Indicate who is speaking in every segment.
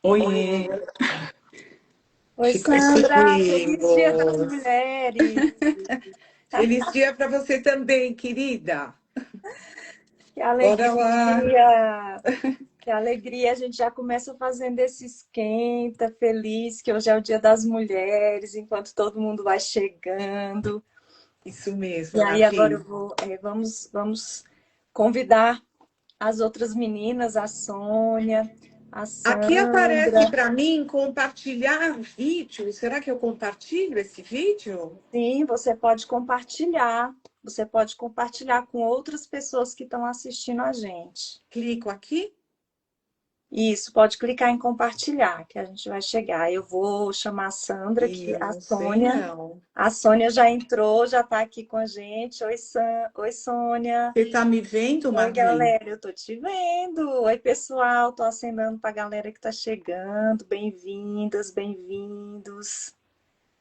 Speaker 1: Oiê,
Speaker 2: Oi,
Speaker 1: fica
Speaker 2: Sandra, feliz Dia das
Speaker 1: tranquilos.
Speaker 2: Mulheres.
Speaker 1: Feliz dia para você também, querida.
Speaker 2: Que
Speaker 1: Bora lá.
Speaker 2: alegria, que alegria. A gente já começa fazendo esse esquenta, feliz, que hoje é o Dia das Mulheres, enquanto todo mundo vai chegando.
Speaker 1: Isso mesmo,
Speaker 2: E aí agora
Speaker 1: Marli.
Speaker 2: vamos convidar as outras meninas, a Sônia, a
Speaker 1: Aqui aparece
Speaker 2: Sandra.
Speaker 1: para mim compartilhar vídeo. Será que eu compartilho esse vídeo?
Speaker 2: Sim, você pode compartilhar. Você pode compartilhar com outras pessoas que estão assistindo a gente.
Speaker 1: Clico aqui.
Speaker 2: Isso, pode clicar em compartilhar, que a gente vai chegar. Eu vou chamar a Sandra, que
Speaker 1: Eu não sei não.
Speaker 2: A Sônia já entrou, já está aqui com a gente. Oi, Sônia.
Speaker 1: Você está me vendo,
Speaker 2: Oi,
Speaker 1: Marli?
Speaker 2: galera, eu tô te vendo. Oi, pessoal, tô acenando para a galera que está chegando. Bem-vindas, bem-vindos.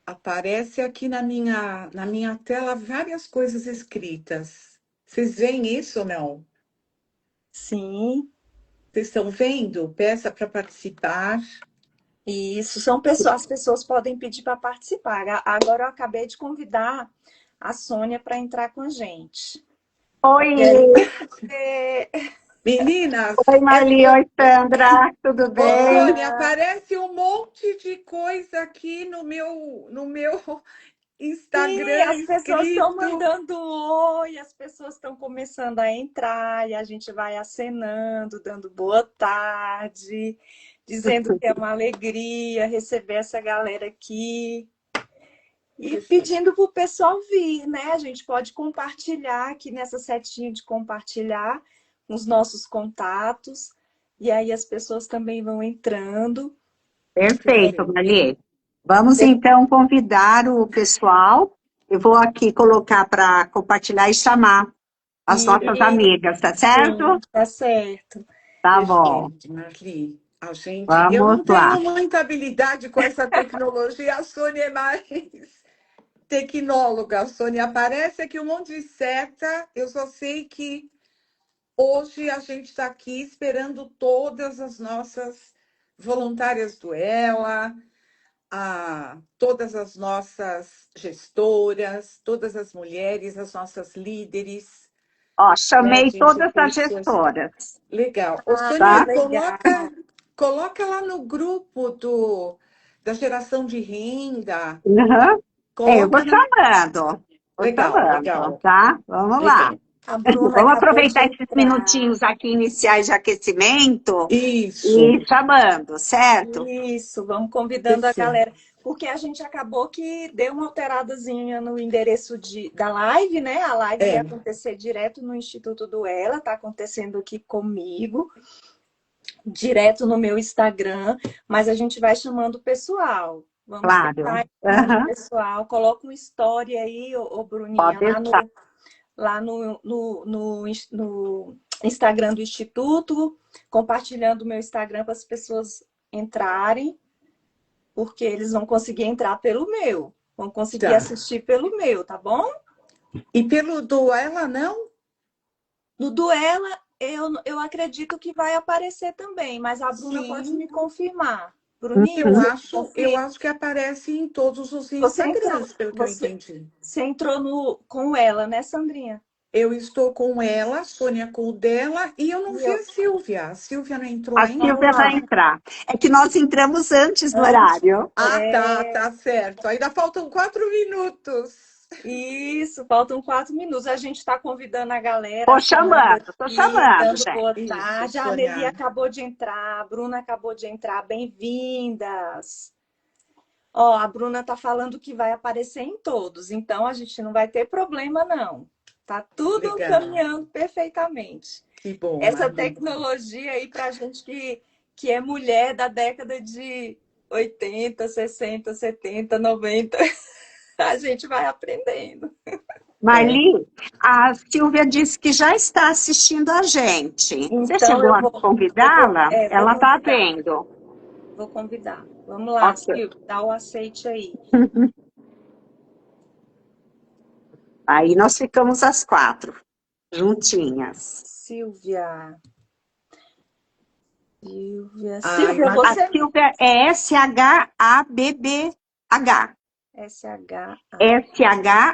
Speaker 1: Aparece aqui na minha tela várias coisas escritas. Vocês veem isso ou não?
Speaker 2: Sim,
Speaker 1: Vocês estão vendo? Peça para participar.
Speaker 2: isso. As pessoas podem pedir para participar. Agora eu acabei de convidar a Sônia para entrar com a gente.
Speaker 3: Oi,
Speaker 2: E aí,
Speaker 1: Meninas,
Speaker 3: oi Marli, oi Sandra, tudo
Speaker 1: ô
Speaker 3: bem?
Speaker 1: Sônia, aparece um monte de coisa aqui no meu
Speaker 2: sim,
Speaker 1: Instagram
Speaker 2: as pessoas estão
Speaker 1: escrito.
Speaker 2: mandando oi, as pessoas estão começando a entrar e a gente vai acenando, dando boa tarde, dizendo que é uma alegria receber essa galera aqui e pedindo para o pessoal vir, né? A gente pode compartilhar aqui nessa setinha de compartilhar os nossos contatos e aí as pessoas também vão entrando.
Speaker 3: Perfeito, Marli. Vamos então convidar o pessoal. Eu vou aqui colocar para compartilhar e chamar as
Speaker 2: E
Speaker 3: nossas amigas, tá certo?
Speaker 2: sim, tá certo.
Speaker 3: Tá bom,
Speaker 1: Perfeito, Marli. Eu
Speaker 3: vamos
Speaker 1: não
Speaker 3: lá.
Speaker 1: tenho muita habilidade com essa tecnologia, a Sônia é mais tecnóloga. A Sônia aparece aqui um monte de seta. Eu só sei que hoje a gente está aqui esperando todas as nossas voluntárias do Ela, todas as nossas gestoras, todas as mulheres, as nossas líderes,
Speaker 3: Ó,
Speaker 1: né? A
Speaker 3: chamei
Speaker 1: gente
Speaker 3: todas as
Speaker 1: conheceu.
Speaker 3: gestoras,
Speaker 1: Legal. Ô,
Speaker 2: Ah, que
Speaker 1: Sônia,
Speaker 3: tá?
Speaker 2: legal.
Speaker 1: coloca lá no grupo da geração de renda.
Speaker 3: Uhum. Eu vou
Speaker 1: Coloca na.
Speaker 3: chamando, vou
Speaker 1: Legal,
Speaker 3: chamando,
Speaker 1: legal,
Speaker 3: tá? Vamos lá.
Speaker 1: legal.
Speaker 2: A Bruna
Speaker 3: Vamos
Speaker 2: acabou de
Speaker 3: aproveitar esses
Speaker 2: entrar.
Speaker 3: minutinhos aqui iniciais de aquecimento
Speaker 1: Isso,
Speaker 3: e ir chamando, certo?
Speaker 2: Isso, vamos convidando a
Speaker 1: perfeito.
Speaker 2: galera. Porque a gente acabou que deu uma alteradazinha no endereço da live, né? A live ia
Speaker 1: É,
Speaker 2: acontecer direto no Instituto do Ela, tá acontecendo aqui comigo, direto no meu Instagram, mas a gente vai chamando o pessoal. Vamos
Speaker 3: Claro.
Speaker 2: tentar chamando o
Speaker 3: Aham.
Speaker 2: pessoal. Coloca uma história aí,
Speaker 3: Pode
Speaker 2: Bruninha,
Speaker 3: deixar.
Speaker 2: lá no Instagram do Instituto, compartilhando o meu Instagram para as pessoas entrarem, porque eles vão conseguir entrar pelo meu, vão conseguir
Speaker 1: tá.
Speaker 2: assistir pelo meu, tá bom?
Speaker 1: E pelo do ela, não?
Speaker 2: No Duela, eu acredito que vai aparecer também, mas a Bruna pode
Speaker 1: Sim.
Speaker 2: me confirmar. Bruninha,
Speaker 1: Eu
Speaker 3: Uhum.
Speaker 2: você me
Speaker 1: acho, eu
Speaker 2: confirma?
Speaker 1: acho que aparece em todos os
Speaker 2: Você entrou,
Speaker 1: Instagrams, pelo que eu
Speaker 2: você,
Speaker 1: entendi.
Speaker 2: você entrou com ela, né, Sandrinha?
Speaker 1: Eu estou com ela, a Sônia com o dela, e eu não
Speaker 2: E
Speaker 1: vi
Speaker 2: eu,
Speaker 1: a Silvia. A Silvia não entrou
Speaker 3: A
Speaker 1: ainda?
Speaker 3: Silvia vai
Speaker 2: ah,
Speaker 3: entrar. É que nós entramos antes do
Speaker 2: antes,
Speaker 3: horário.
Speaker 1: Ah, tá, tá certo. Ainda faltam 4 minutos.
Speaker 2: isso, faltam 4 minutos. A gente está convidando a galera, chamando
Speaker 3: Tô
Speaker 2: aqui,
Speaker 3: chamando,
Speaker 2: dando
Speaker 3: gente.
Speaker 2: boa
Speaker 1: Isso,
Speaker 2: tarde. A Nelly
Speaker 1: Sônia.
Speaker 2: acabou de entrar, a Bruna acabou de entrar. Bem-vindas. Ó, a Bruna tá falando que vai aparecer em todos, então a gente não vai ter problema, não. Tá tudo
Speaker 1: Legal.
Speaker 2: caminhando perfeitamente.
Speaker 1: Que bom,
Speaker 2: Essa
Speaker 1: Marli.
Speaker 2: tecnologia aí pra gente que é mulher da década de 80, 60, 70, 90, a gente vai aprendendo.
Speaker 1: É.
Speaker 3: Marli, a Silvia disse que já está assistindo a gente. Você
Speaker 2: Então
Speaker 3: chegou
Speaker 2: eu
Speaker 3: a convidá-la?
Speaker 2: vou
Speaker 3: Ela está
Speaker 2: convidar,
Speaker 3: vendo.
Speaker 2: vou convidar. Vamos lá,
Speaker 3: Ok.
Speaker 2: Silvia, dá o aceite aí.
Speaker 3: Aí nós ficamos as quatro, juntinhas.
Speaker 2: Silvia, Silvia.
Speaker 1: Ai,
Speaker 2: Silvia,
Speaker 3: A
Speaker 2: você
Speaker 3: Silvia é S-H-A-B-B-H.
Speaker 2: SHA.
Speaker 3: S-H-A-B-B-H.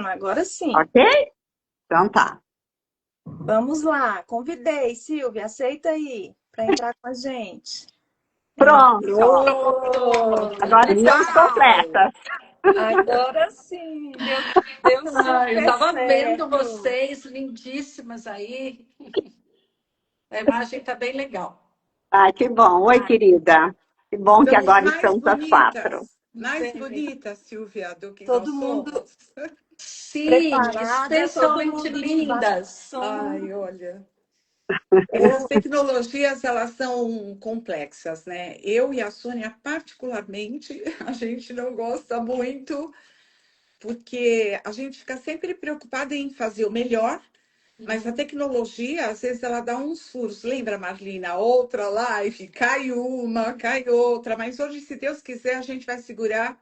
Speaker 2: Agora sim.
Speaker 3: Ok? Então tá.
Speaker 2: Vamos lá. Convidei, Silvia, aceita aí para entrar com a gente.
Speaker 3: Pronto.
Speaker 1: entrou!
Speaker 3: Agora estamos
Speaker 1: Uau!
Speaker 3: completas.
Speaker 2: Agora sim, deu
Speaker 4: Eu
Speaker 2: super
Speaker 4: estava vendo
Speaker 2: certo.
Speaker 4: vocês lindíssimas aí. A imagem está bem legal.
Speaker 3: Ai, que bom. Oi, querida. Que bom que
Speaker 1: Estamos
Speaker 3: agora estamos às 4.
Speaker 1: mais
Speaker 2: Bem,
Speaker 1: bonitas, Silvia, do que nós
Speaker 2: todo mundo
Speaker 1: somos.
Speaker 4: Sim,
Speaker 2: preparada, todo
Speaker 4: especialmente
Speaker 2: mundo de
Speaker 4: lindas.
Speaker 2: batom.
Speaker 1: Ai, olha. Essas tecnologias, elas são complexas, né? Eu e a Sônia, particularmente, a gente não gosta muito, porque a gente fica sempre preocupada em fazer o melhor, mas a tecnologia, às vezes, ela dá uns furos. Lembra, Marlina? Outra live, cai uma, cai outra. Mas hoje, se Deus quiser, a gente vai segurar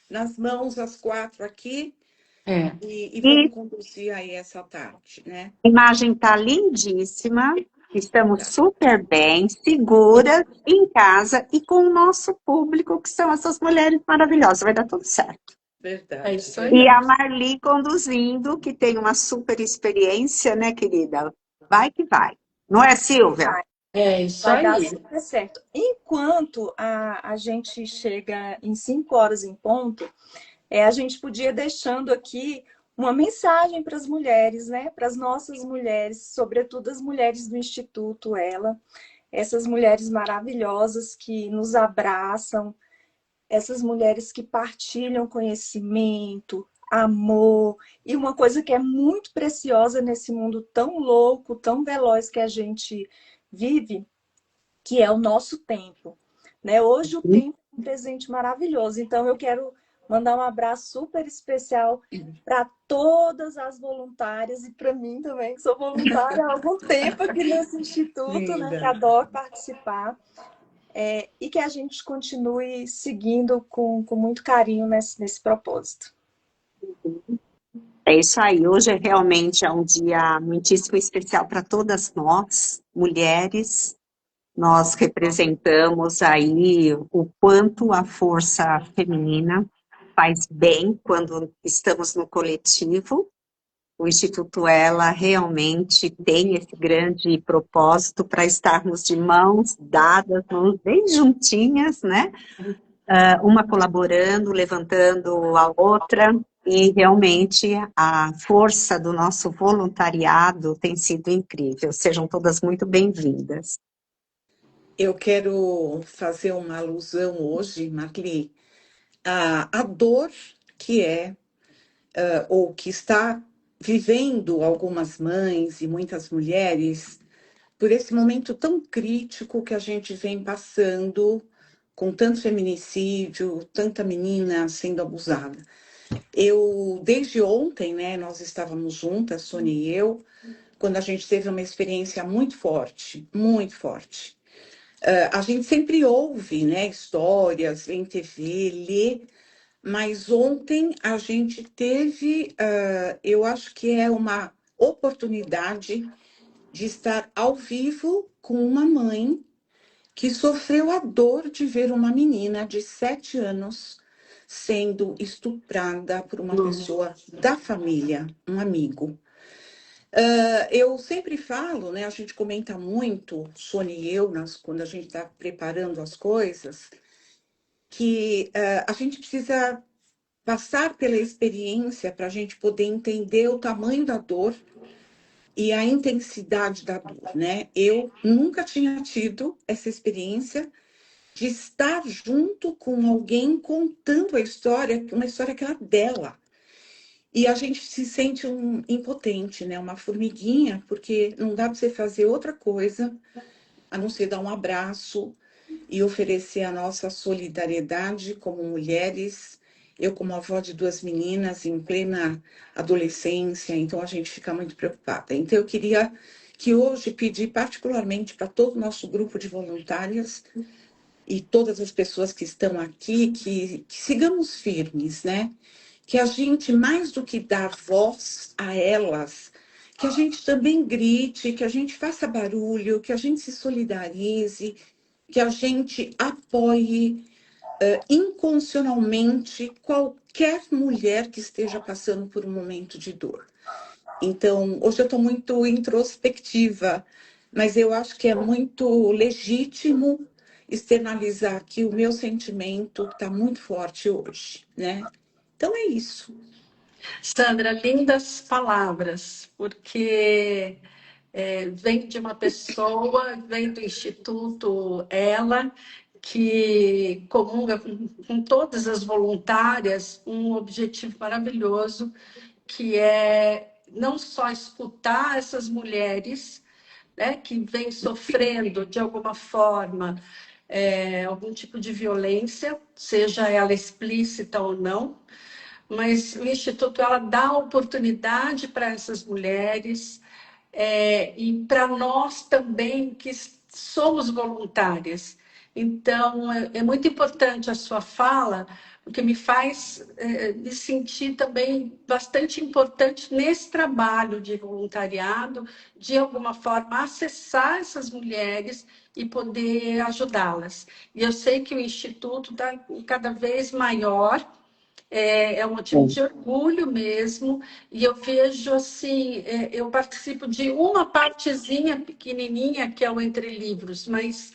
Speaker 1: nas mãos as 4 aqui
Speaker 4: É.
Speaker 1: e
Speaker 3: E
Speaker 1: vamos conduzir aí essa tarde, né?
Speaker 3: a imagem está lindíssima. Estamos
Speaker 1: Tá.
Speaker 3: super bem, seguras, em casa e com o nosso público, que são essas mulheres maravilhosas. Vai dar tudo certo.
Speaker 4: É
Speaker 1: Verdade,
Speaker 4: isso
Speaker 3: E
Speaker 4: aí.
Speaker 3: a
Speaker 1: verdade.
Speaker 3: Marli conduzindo, que tem uma super experiência, né, querida? Vai que vai. Não é, Silvia?
Speaker 4: É isso
Speaker 2: Vai dar
Speaker 4: aí.
Speaker 2: super certo. Enquanto a gente chega em 5 horas em ponto, a gente podia deixando aqui uma mensagem para as mulheres, né? Para as nossas mulheres, sobretudo as mulheres do Instituto Ela, essas mulheres maravilhosas que nos abraçam, essas mulheres que partilham conhecimento, amor, e uma coisa que é muito preciosa nesse mundo tão louco, tão veloz que a gente vive, que é o nosso tempo, né? Hoje o tempo é um presente maravilhoso, então eu quero mandar um abraço super especial para todas as voluntárias e para mim também, que sou voluntária há algum tempo aqui nesse instituto, né? Que
Speaker 1: Linda.
Speaker 2: adoro participar, e que a gente continue seguindo com muito carinho nesse propósito.
Speaker 3: É isso aí. Hoje realmente é um dia muitíssimo especial para todas nós, mulheres. Nós representamos aí o quanto a força feminina faz bem quando estamos no coletivo. O Instituto Ela realmente tem esse grande propósito para estarmos de mãos dadas, mãos bem juntinhas, né? Uma colaborando, levantando a outra, e realmente a força do nosso voluntariado tem sido incrível. Sejam todas muito bem-vindas.
Speaker 1: Eu quero fazer uma alusão hoje, Marli, à dor que ou que está vivendo algumas mães e muitas mulheres por esse momento tão crítico que a gente vem passando com tanto feminicídio, tanta menina sendo abusada. Eu, desde ontem, né, nós estávamos juntas, Sônia e eu, quando a gente teve uma experiência muito forte, muito forte. A gente sempre ouve, né, histórias, vê em TV, lê, mas ontem a gente teve, eu acho que é uma oportunidade de estar ao vivo com uma mãe que sofreu a dor de ver uma menina de 7 anos sendo estuprada por uma pessoa da família, um amigo. Eu sempre falo, né? A gente comenta muito, Sônia e eu, quando a gente está preparando as coisas, que a gente precisa passar pela experiência para a gente poder entender o tamanho da dor e a intensidade da dor, né? Eu nunca tinha tido essa experiência de estar junto com alguém contando a história, uma história que era dela. E a gente se sente impotente, né? Uma formiguinha, porque não dá para você fazer outra coisa a não ser dar um abraço e oferecer a nossa solidariedade como mulheres. Eu, como avó de 2 meninas em plena adolescência, então a gente fica muito preocupada. Então, eu queria que hoje pedir particularmente para todo o nosso grupo de voluntárias e todas as pessoas que estão aqui, que sigamos firmes, né? Que a gente, mais do que dar voz a elas, que a gente também grite, que a gente faça barulho, que a gente se solidarize, que a gente apoie incondicionalmente qualquer mulher que esteja passando por um momento de dor. Então, hoje eu estou muito introspectiva, mas eu acho que é muito legítimo externalizar aqui o meu sentimento, que está muito forte hoje, né? Então é isso.
Speaker 4: Sandra, lindas palavras, porque vem de uma pessoa, vem do Instituto Ela, que comunga com todas as voluntárias um objetivo maravilhoso, que é não só escutar essas mulheres, né, que vêm sofrendo de alguma forma algum tipo de violência, seja ela explícita ou não, mas o Instituto ela dá oportunidade para essas mulheres e para nós também que somos voluntárias. Então, é muito importante a sua fala, porque me faz me sentir também bastante importante nesse trabalho de voluntariado, de alguma forma acessar essas mulheres e poder ajudá-las. E eu sei que o Instituto está cada vez maior, é um motivo de orgulho mesmo, e eu vejo assim, eu participo de uma partezinha pequenininha, que é o Entre Livros, mas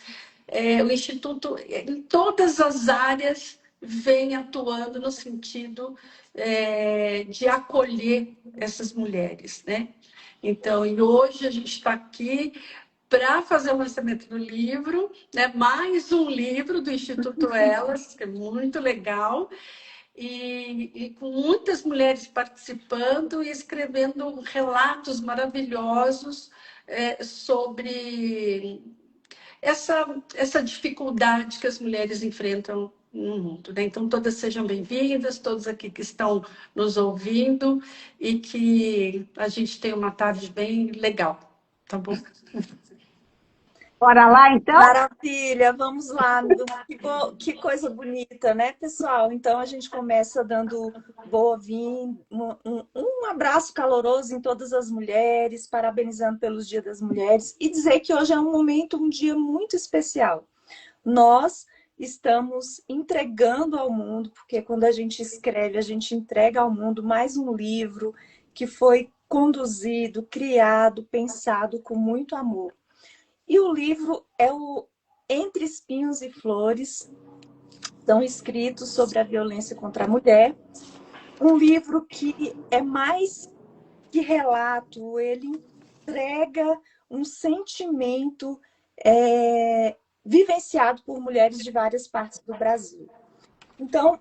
Speaker 4: o Instituto, em todas as áreas, vem atuando no sentido de acolher essas mulheres, né? Então, e hoje a gente está aqui para fazer o lançamento do livro, né? Mais um livro do Instituto Elas, que é muito legal, e com muitas mulheres participando e escrevendo relatos maravilhosos sobre essa dificuldade que as mulheres enfrentam no mundo, né? Então, todas sejam bem-vindas, todos aqui que estão nos ouvindo, e que a gente tenha uma tarde bem legal, tá bom?
Speaker 3: Bora lá, então?
Speaker 2: Maravilha, vamos lá. Que coisa bonita, né, pessoal? Então a gente começa dando boa-vinda, um abraço caloroso em todas as mulheres, parabenizando pelos Dia das Mulheres e dizer que hoje é um dia muito especial. Nós estamos entregando ao mundo, porque quando a gente escreve, a gente entrega ao mundo mais um livro que foi conduzido, criado, pensado com muito amor. E o livro é o Entre Espinhos e Flores, são escritos sobre a violência contra a mulher. Um livro que é mais que relato, ele entrega um sentimento vivenciado por mulheres de várias partes do Brasil. Então,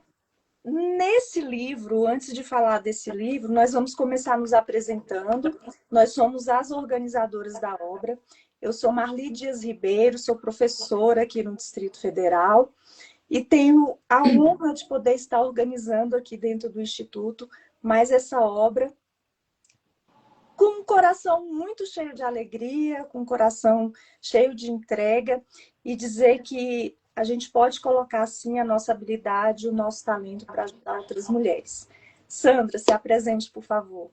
Speaker 2: nesse livro, antes de falar desse livro, nós vamos começar nos apresentando. Nós somos as organizadoras da obra. Eu sou Marli Dias Ribeiro, sou professora aqui no Distrito Federal e tenho a honra de poder estar organizando aqui dentro do Instituto mais essa obra com um coração muito cheio de alegria, com um coração cheio de entrega e dizer que a gente pode colocar, sim, a nossa habilidade, o nosso talento para ajudar outras mulheres. Sandra, se apresente, por favor.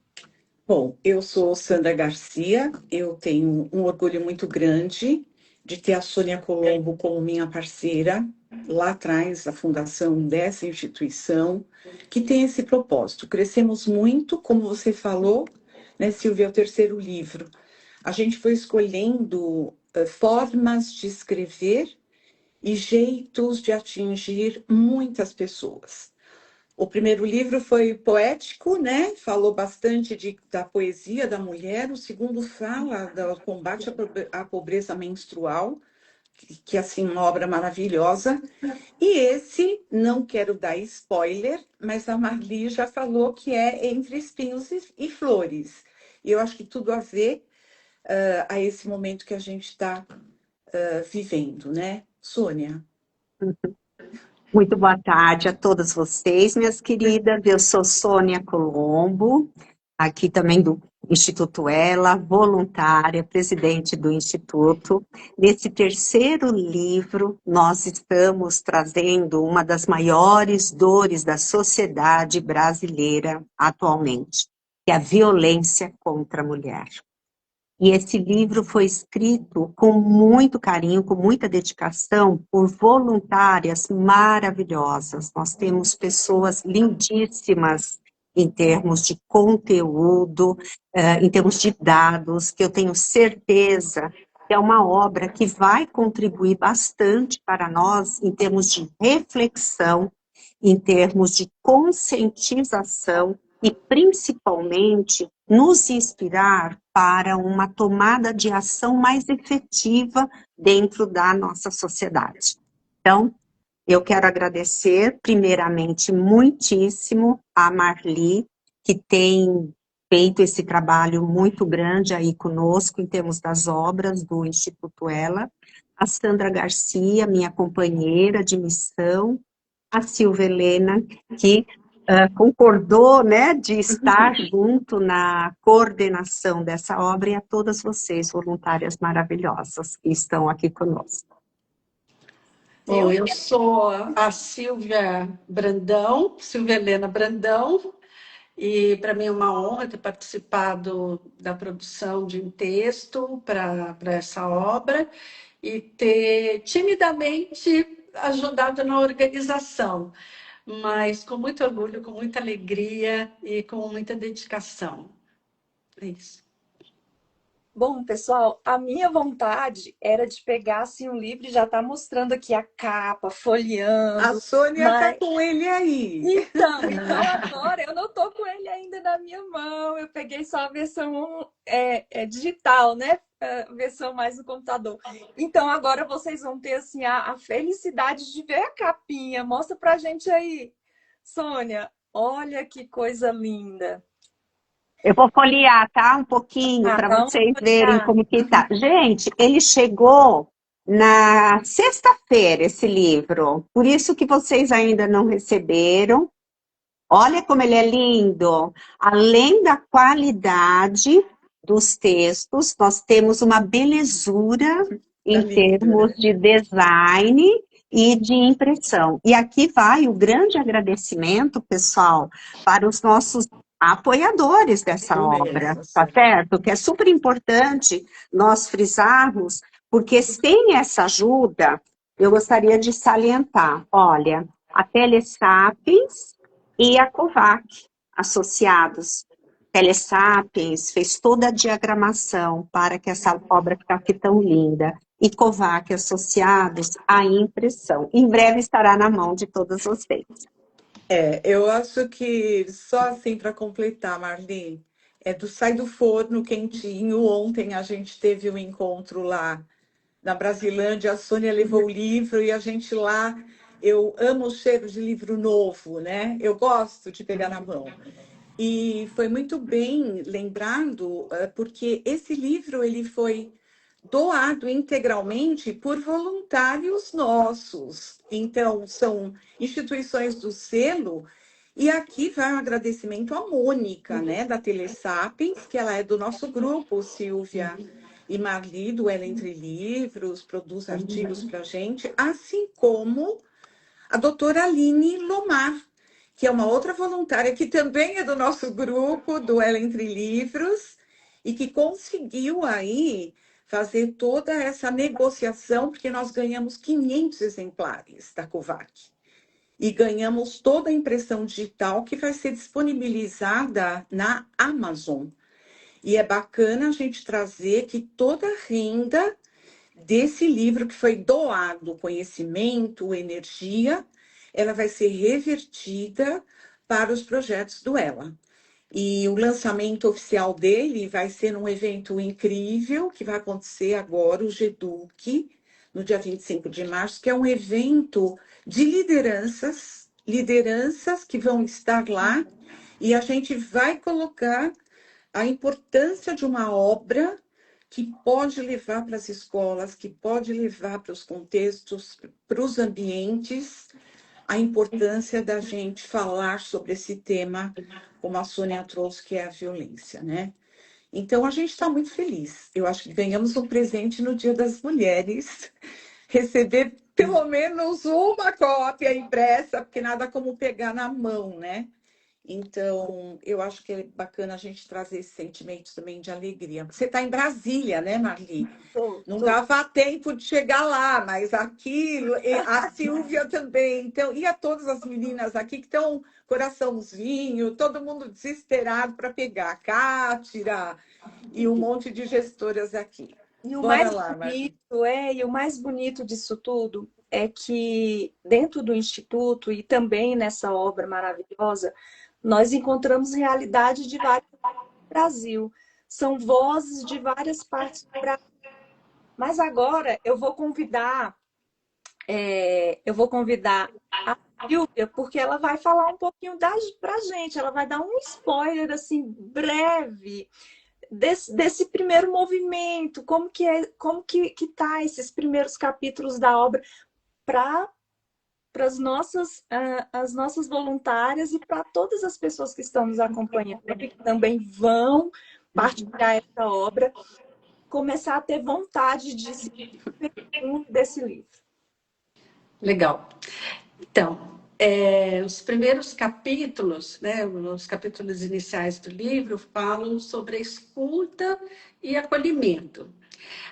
Speaker 1: Bom, eu sou Sandra Garcia, eu tenho um orgulho muito grande de ter a Sônia Colombo como minha parceira, lá atrás, a fundação dessa instituição, que tem esse propósito. Crescemos muito, como você falou, né, Silvia, é o terceiro livro. A gente foi escolhendo formas de escrever e jeitos de atingir muitas pessoas. O primeiro livro foi poético, né? Falou bastante da poesia da mulher. O segundo fala do combate à pobreza menstrual, que assim, uma obra maravilhosa. E esse, não quero dar spoiler, mas a Marli já falou que é Entre Espinhos e Flores. E eu acho que tudo a ver a esse momento que a gente está vivendo, né? Sônia.
Speaker 3: Muito boa tarde a todas vocês, minhas queridas. Eu sou Sônia Colombo, aqui também do Instituto Ela, voluntária, presidente do Instituto. Nesse terceiro livro, nós estamos trazendo uma das maiores dores da sociedade brasileira atualmente. que é a violência contra a mulher. E esse livro foi escrito com muito carinho, com muita dedicação, por voluntárias maravilhosas. Nós temos pessoas lindíssimas em termos de conteúdo, em termos de dados, que eu tenho certeza que é uma obra que vai contribuir bastante para nós em termos de reflexão, em termos de conscientização e, principalmente, nos inspirar para uma tomada de ação mais efetiva dentro da nossa sociedade. Então, eu quero agradecer, primeiramente, muitíssimo a Marli, que tem feito esse trabalho muito grande aí conosco, em termos das obras do Instituto Ela, a Sandra Garcia, minha companheira de missão, a Silvia Helena, que concordou, né, de estar junto na coordenação dessa obra, e a todas vocês, voluntárias maravilhosas, que estão aqui conosco.
Speaker 4: Bom, eu sou a Silvia Brandão, Silvia Helena Brandão, e para mim é uma honra ter participado da produção de um texto para essa obra e ter timidamente ajudado na organização, mas com muito orgulho, com muita alegria e com muita dedicação. É isso.
Speaker 2: Bom, pessoal, a minha vontade era de pegar assim, um livro e já estar mostrando aqui a capa,
Speaker 1: A
Speaker 2: folheando,
Speaker 1: Sônia está
Speaker 2: mas
Speaker 1: com ele aí.
Speaker 2: então agora eu não estou com ele ainda na minha mão. Eu peguei só a versão digital, né? A versão mais no computador. Então agora vocês vão ter assim a felicidade de ver a capinha. Mostra pra gente aí, Sônia. Olha que coisa linda.
Speaker 3: Eu vou folhear, tá? Um pouquinho, para
Speaker 2: Então,
Speaker 3: vocês verem como que tá. Gente, ele chegou na sexta-feira, esse livro. Por isso que vocês ainda não receberam. Olha como ele é lindo. Além da qualidade dos textos, nós temos uma belezura em
Speaker 1: lindo,
Speaker 3: termos
Speaker 1: né?
Speaker 3: de design e de impressão. E aqui vai o grande agradecimento, pessoal, para os nossos apoiadores dessa
Speaker 1: Eu
Speaker 3: obra,
Speaker 1: mesmo,
Speaker 3: tá
Speaker 1: Sônia.
Speaker 3: certo? Que é super importante nós frisarmos, porque sem essa ajuda, eu gostaria de salientar, olha, a Telesapiens e a Covac, associados. Telesapiens fez toda a diagramação para que essa obra ficasse tão linda. E Covac, associados à impressão. Em breve estará na mão de todos vocês.
Speaker 1: Eu acho que só assim para completar, Marli, sai do forno quentinho. Ontem a gente teve um encontro lá na Brasilândia, a Sônia levou o livro e a gente lá. Eu amo o cheiro de livro novo, né? Eu gosto de pegar na mão. E foi muito bem lembrado, porque esse livro ele foi doado integralmente por voluntários nossos. Então, são instituições do selo, e aqui vai um agradecimento à Mônica, né, da Telesapiens, que ela é do nosso grupo, Silvia e Marli, do Ela Entre Livros, produz artigos para a gente, assim como a doutora Aline Lomar, que é uma outra voluntária que também é do nosso grupo, do Ela Entre Livros, e que conseguiu aí fazer toda essa negociação, porque nós ganhamos 500 exemplares da Covac. E ganhamos toda a impressão digital que vai ser disponibilizada na Amazon. E é bacana a gente trazer que toda a renda desse livro que foi doado, conhecimento, energia, ela vai ser revertida para os projetos do Ela. E o lançamento oficial dele vai ser num evento incrível que vai acontecer agora, o GEDUC, no dia 25 de março, que é um evento de lideranças que vão estar lá, e a gente vai colocar a importância de uma obra que pode levar para as escolas, que pode levar para os contextos, para os ambientes, a importância da gente falar sobre esse tema, como a Sônia trouxe, que é a violência, né? Então, a gente está muito feliz. Eu acho que ganhamos um presente no Dia das Mulheres, receber pelo menos uma cópia impressa, porque nada como pegar na mão, né? Então, eu acho que é bacana a gente trazer esse sentimento também de alegria. Você está em Brasília, né, Marli? Não
Speaker 2: Tô.
Speaker 1: dava tempo de chegar lá, mas aquilo, e a Silvia também. Então, e a todas as meninas aqui que estão coraçãozinho, todo mundo desesperado para pegar a Cátira e um monte de gestoras aqui.
Speaker 2: E o
Speaker 1: Bora
Speaker 2: mais
Speaker 1: lá, Marli.
Speaker 2: bonito e o mais bonito disso tudo é que dentro do Instituto e também nessa obra maravilhosa, nós encontramos realidade de vários do Brasil. São vozes de várias partes do Brasil. Mas agora eu vou convidar a Silvia, porque ela vai falar um pouquinho pra gente, ela vai dar um spoiler assim breve desse primeiro movimento, como que tá esses primeiros capítulos da obra para as nossas voluntárias e para todas as pessoas que estão nos acompanhando, que também vão partilhar essa obra, começar a ter vontade de se desse livro.
Speaker 4: Legal. Então, os primeiros capítulos, né, os capítulos iniciais do livro, falam sobre a escuta e acolhimento.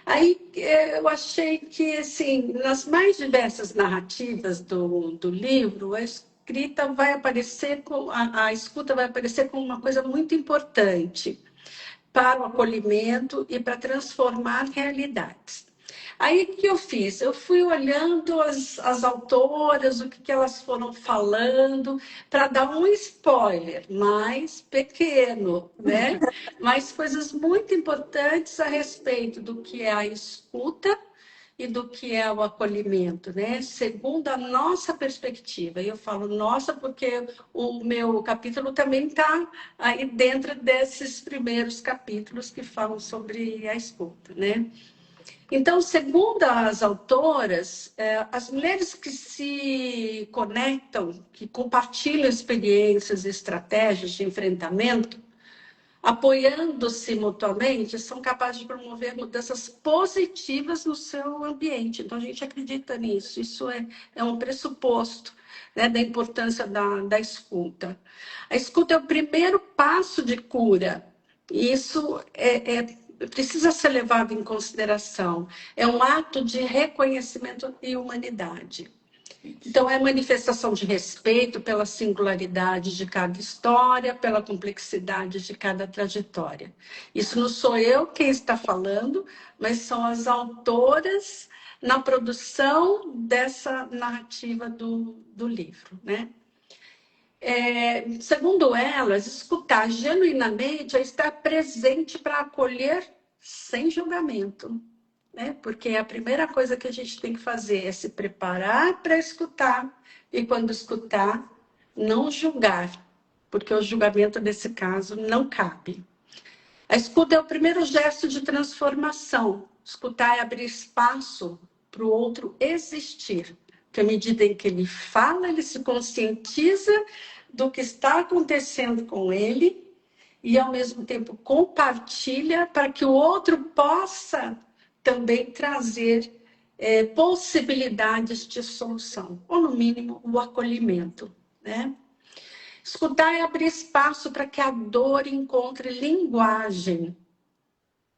Speaker 4: Aí eu achei que, assim, nas mais diversas narrativas do livro, a escrita vai aparecer a escuta vai aparecer como uma coisa muito importante para o acolhimento e para transformar realidades. Aí o que eu fiz? Eu fui olhando as autoras, o que elas foram falando, para dar um spoiler mais pequeno, né? Mas coisas muito importantes a respeito do que é a escuta e do que é o acolhimento, né? Segundo a nossa perspectiva. E eu falo nossa porque o meu capítulo também está aí dentro desses primeiros capítulos que falam sobre a escuta, né? Então, segundo as autoras, as mulheres que se conectam, que compartilham experiências e estratégias de enfrentamento, apoiando-se mutuamente, são capazes de promover mudanças positivas no seu ambiente. Então, a gente acredita nisso. Isso é um pressuposto, né, da importância da escuta. A escuta é o primeiro passo de cura. E isso precisa ser levado em consideração. É um ato de reconhecimento e humanidade. Então, é manifestação de respeito pela singularidade de cada história, pela complexidade de cada trajetória. Isso não sou eu quem está falando, mas são as autoras na produção dessa narrativa do livro, né? Segundo elas, escutar genuinamente é estar presente para acolher sem julgamento, né? Porque a primeira coisa que a gente tem que fazer é se preparar para escutar, e quando escutar, não julgar, porque o julgamento, nesse caso, não cabe. A escuta é o primeiro gesto de transformação. Escutar é abrir espaço para o outro existir. Porque à medida em que ele fala, ele se conscientiza do que está acontecendo com ele e, ao mesmo tempo, compartilha para que o outro possa também trazer possibilidades de solução, ou, no mínimo, o acolhimento, né? Escutar é abrir espaço para que a dor encontre linguagem,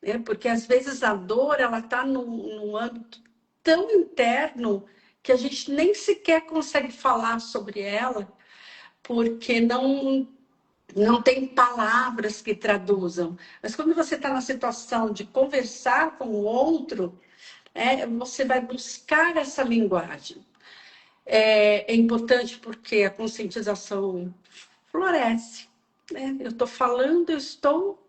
Speaker 4: né? Porque, às vezes, a dor está num âmbito tão interno que a gente nem sequer consegue falar sobre ela, porque não tem palavras que traduzam. Mas quando você está na situação de conversar com o outro, você vai buscar essa linguagem. É importante porque a conscientização floresce, né? Eu estou falando,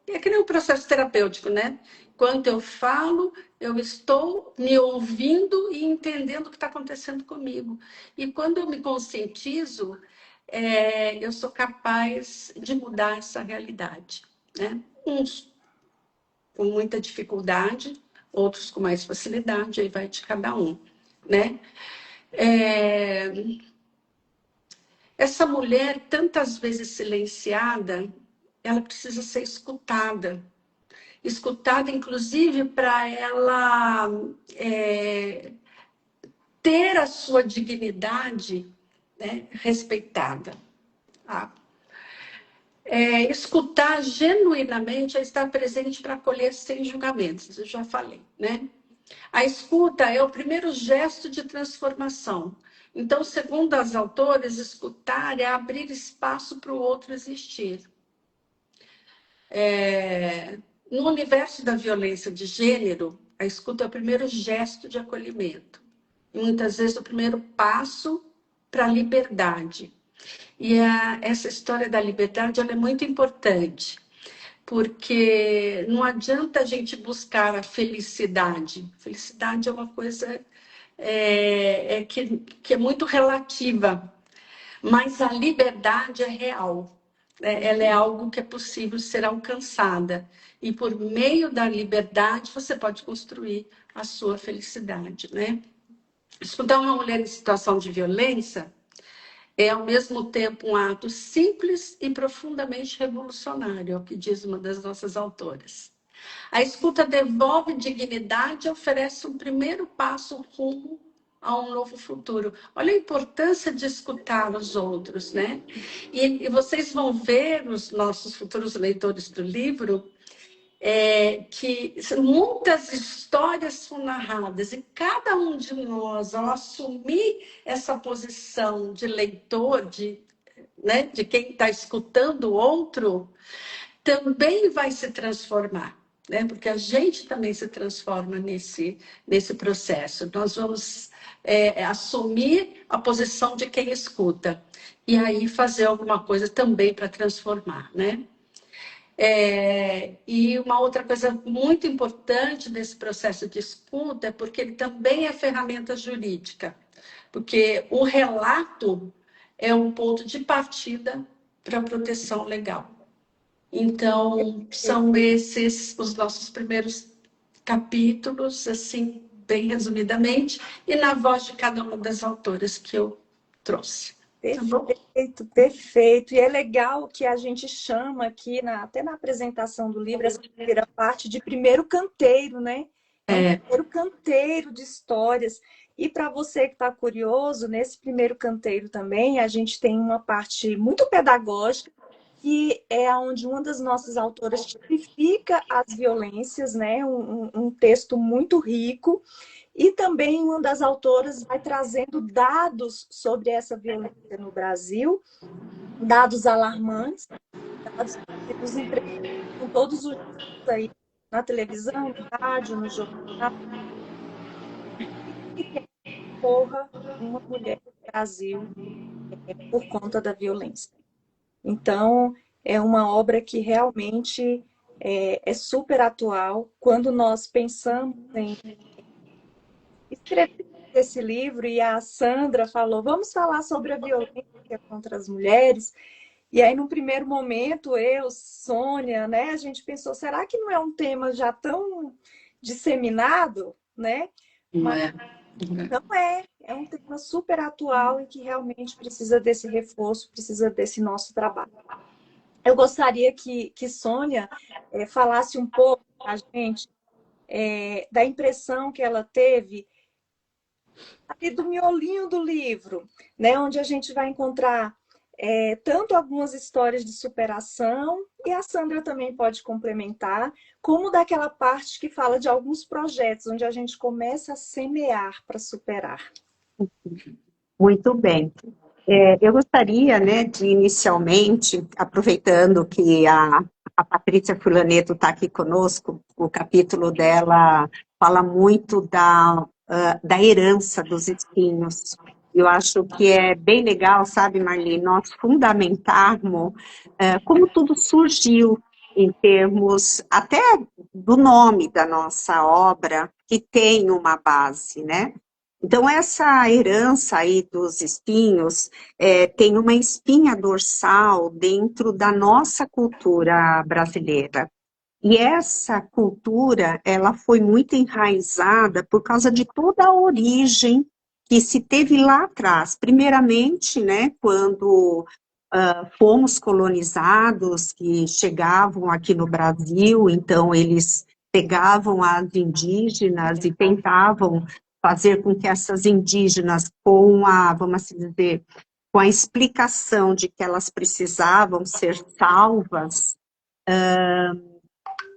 Speaker 4: é que nem um processo terapêutico, né? Enquanto eu falo, eu estou me ouvindo e entendendo o que está acontecendo comigo. E quando eu me conscientizo, eu sou capaz de mudar essa realidade, né? Uns com muita dificuldade, outros com mais facilidade, aí vai de cada um, né? Essa mulher, tantas vezes silenciada, ela precisa ser escutada. Escutada, inclusive, para ela ter a sua dignidade, né, respeitada. Tá? escutar genuinamente é estar presente para acolher sem julgamentos, eu já falei, né? A escuta é o primeiro gesto de transformação. Então, segundo as autoras, escutar é abrir espaço para o outro existir. No universo da violência de gênero, a escuta é o primeiro gesto de acolhimento. E muitas vezes o primeiro passo para a liberdade. E essa história da liberdade ela é muito importante, porque não adianta a gente buscar a felicidade. Felicidade é uma coisa que é muito relativa, mas a liberdade é real. Ela é algo que é possível ser alcançada. E por meio da liberdade, você pode construir a sua felicidade, né? Escutar uma mulher em situação de violência é, ao mesmo tempo, um ato simples e profundamente revolucionário, é o que diz uma das nossas autoras. A escuta devolve dignidade e oferece um primeiro passo rumo a um novo futuro. Olha a importância de escutar os outros, né? E vocês vão ver, os nossos futuros leitores do livro, que muitas histórias são narradas e cada um de nós, ao assumir essa posição de leitor, né, de quem está escutando o outro, também vai se transformar, né? Porque a gente também se transforma nesse processo. Nós vamos assumir a posição de quem escuta e aí fazer alguma coisa também para transformar, né? E uma outra coisa muito importante desse processo de escuta é porque ele também é ferramenta jurídica, porque o relato é um ponto de partida para a proteção legal. Então, são esses os nossos primeiros capítulos, assim, bem resumidamente, e na voz de cada uma das autoras que eu trouxe. Tá bom?
Speaker 2: Perfeito, perfeito. E é legal que a gente chama aqui, até na apresentação do livro, essa primeira parte de primeiro canteiro, né? É um primeiro canteiro de histórias. E para você que está curioso, nesse primeiro canteiro também, a gente tem uma parte muito pedagógica, que é onde uma das nossas autoras tipifica as violências, né? Um texto muito rico. E também uma das autoras vai trazendo dados sobre essa violência no Brasil, dados alarmantes, dados que nos impressionam todos os dias aí, na televisão, no rádio, no jornal. E que morra uma mulher no Brasil por conta da violência. Então, é uma obra que realmente é super atual. Quando nós pensamos em escrever esse livro, e a Sandra falou, vamos falar sobre a violência contra as mulheres. E aí, num primeiro momento, eu, Sônia, né, a gente pensou, será que não é um tema já tão disseminado, né? Mas não é. É um tema super atual e que realmente precisa desse reforço, precisa desse nosso trabalho. Eu gostaria que Sônia falasse um pouco para a gente da impressão que ela teve ali do miolinho do livro, né, onde a gente vai encontrar tanto algumas histórias de superação, e a Sandra também pode complementar, como daquela parte que fala de alguns projetos, onde a gente começa a semear para superar.
Speaker 3: Muito bem. Eu gostaria, né, de inicialmente, aproveitando que a Patrícia Fulaneto está aqui conosco, o capítulo dela fala muito da herança dos espinhos. Eu acho que é bem legal, sabe, Marli, nós fundamentarmos como tudo surgiu em termos até do nome da nossa obra, que tem uma base, né? Então, essa herança aí dos espinhos tem uma espinha dorsal dentro da nossa cultura brasileira. E essa cultura, ela foi muito enraizada por causa de toda a origem que se teve lá atrás. Primeiramente, né, quando fomos colonizados, que chegavam aqui no Brasil, então eles pegavam as indígenas e tentavam fazer com que essas indígenas, com vamos assim dizer, com a explicação de que elas precisavam ser salvas,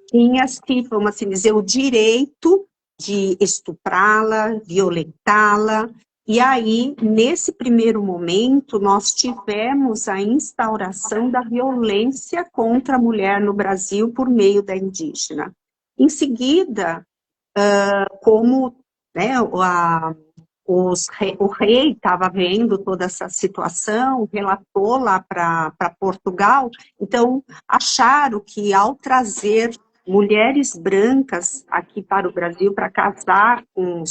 Speaker 3: tinha-se, vamos assim dizer, o direito de estuprá-la, violentá-la. E aí, nesse primeiro momento, nós tivemos a instauração da violência contra a mulher no Brasil por meio da indígena. Em seguida, como, né, o rei estava vendo toda essa situação, relatou lá para Portugal, então acharam que ao trazer mulheres brancas aqui para o Brasil para casar com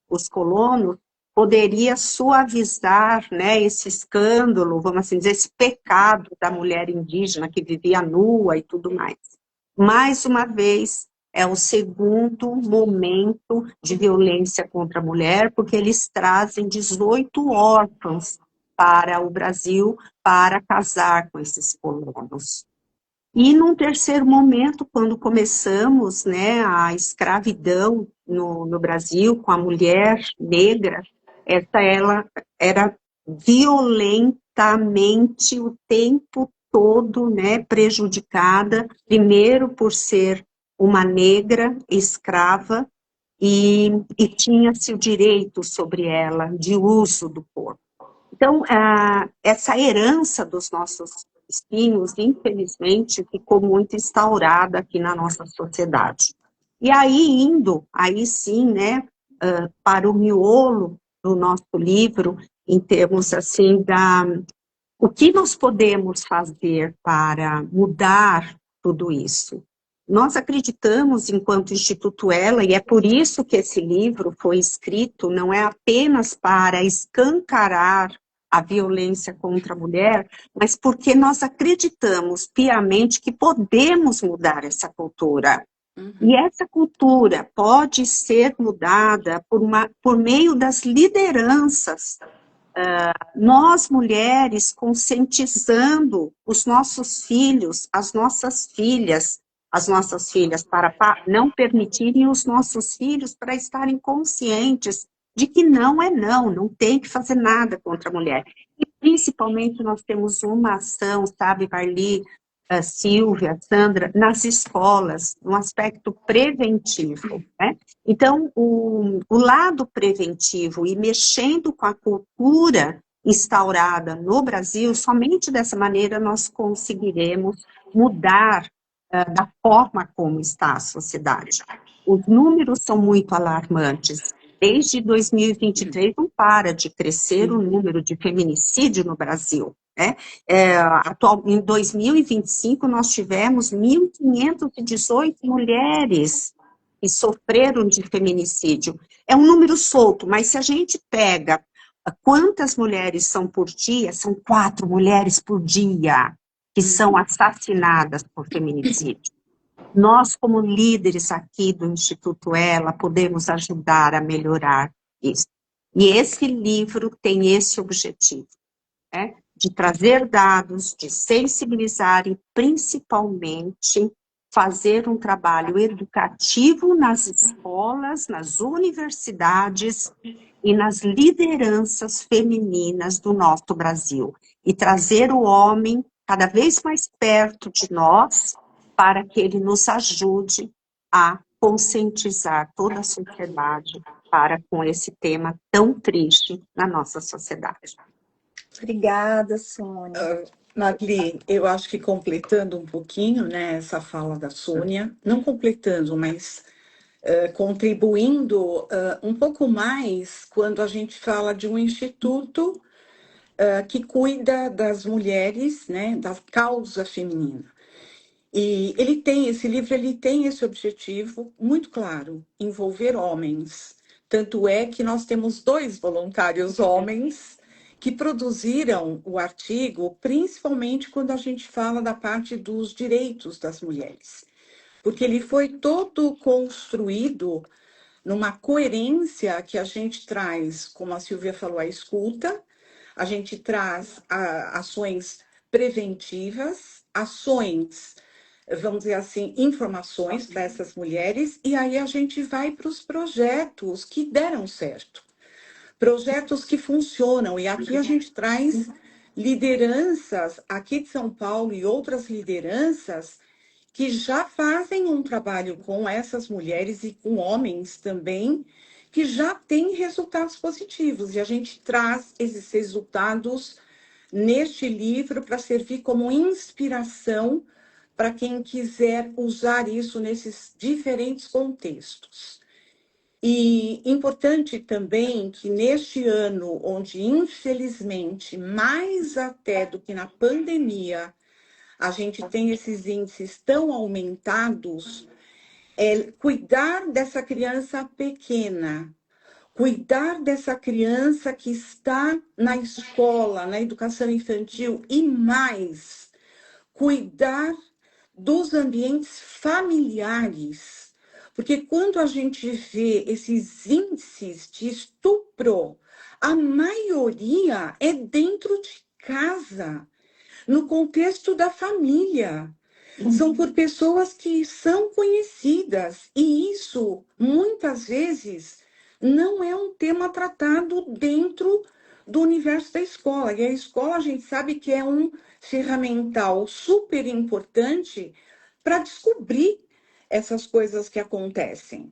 Speaker 3: os colonos, poderia suavizar, né, esse escândalo, vamos assim dizer, esse pecado da mulher indígena que vivia nua e tudo mais. Mais uma vez, é o segundo momento de violência contra a mulher, porque eles trazem 18 órfãos para o Brasil para casar com esses colonos. E num terceiro momento, quando começamos, né, a escravidão no Brasil com a mulher negra, ela era violentamente o tempo todo, né, prejudicada, primeiro por ser uma negra escrava e tinha-se o direito sobre ela de uso do corpo. Então, essa herança dos nossos espinhos, infelizmente, ficou muito instaurada aqui na nossa sociedade. E aí sim, né, para o miolo do nosso livro, em termos assim o que nós podemos fazer para mudar tudo isso? Nós acreditamos, enquanto Instituto Ela, e é por isso que esse livro foi escrito, não é apenas para escancarar a violência contra a mulher, mas porque nós acreditamos piamente que podemos mudar essa cultura. E essa cultura pode ser mudada por meio das lideranças. Nós, mulheres, conscientizando os nossos filhos, as nossas filhas para não permitirem os nossos filhos para estarem conscientes de que não é não tem que fazer nada contra a mulher. E principalmente nós temos uma ação, sabe, Marli, Silvia, Sandra, nas escolas, no aspecto preventivo, né? Então, o lado preventivo e mexendo com a cultura instaurada no Brasil, somente dessa maneira nós conseguiremos mudar da forma como está a sociedade. Os números são muito alarmantes. Desde 2023 não para de crescer o número de feminicídio no Brasil. Né? Em 2025 nós tivemos 1.518 mulheres que sofreram de feminicídio. É um número solto, mas se a gente pega quantas mulheres são por dia, são 4 mulheres por dia que são assassinadas por feminicídio. Nós, como líderes aqui do Instituto Ela, podemos ajudar a melhorar isso. E esse livro tem esse objetivo, né? De trazer dados, de sensibilizar e, principalmente, fazer um trabalho educativo nas escolas, nas universidades e nas lideranças femininas do nosso Brasil. E trazer o homem cada vez mais perto de nós, para que ele nos ajude a conscientizar toda a sociedade para com esse tema tão triste na nossa sociedade.
Speaker 2: Obrigada, Sônia.
Speaker 1: Marli, eu acho que completando um pouquinho, né, essa fala da Sônia, não completando, mas contribuindo um pouco mais quando a gente fala de um instituto que cuida das mulheres, né, da causa feminina. E esse livro ele tem esse objetivo muito claro, envolver homens. Tanto é que nós temos 2 voluntários homens que produziram o artigo, principalmente quando a gente fala da parte dos direitos das mulheres. Porque ele foi todo construído numa coerência que a gente traz, como a Silvia falou, a escuta, a gente traz ações preventivas, ações, vamos dizer assim, informações dessas mulheres, e aí a gente vai para os projetos que deram certo, projetos que funcionam, e aqui a gente traz lideranças aqui de São Paulo e outras lideranças que já fazem um trabalho com essas mulheres e com homens também, que já têm resultados positivos. E a gente traz esses resultados neste livro para servir como inspiração para quem quiser usar isso nesses diferentes contextos. E importante também que neste ano, onde infelizmente, mais até do que na pandemia, a gente tem esses índices tão aumentados, cuidar dessa criança pequena, cuidar dessa criança que está na escola, na educação infantil e mais, cuidar dos ambientes familiares. Porque quando a gente vê esses índices de estupro, a maioria é dentro de casa, no contexto da família. São por pessoas que são conhecidas, e isso, muitas vezes, não é um tema tratado dentro do universo da escola. E a escola, a gente sabe que é um ferramental super importante para descobrir essas coisas que acontecem.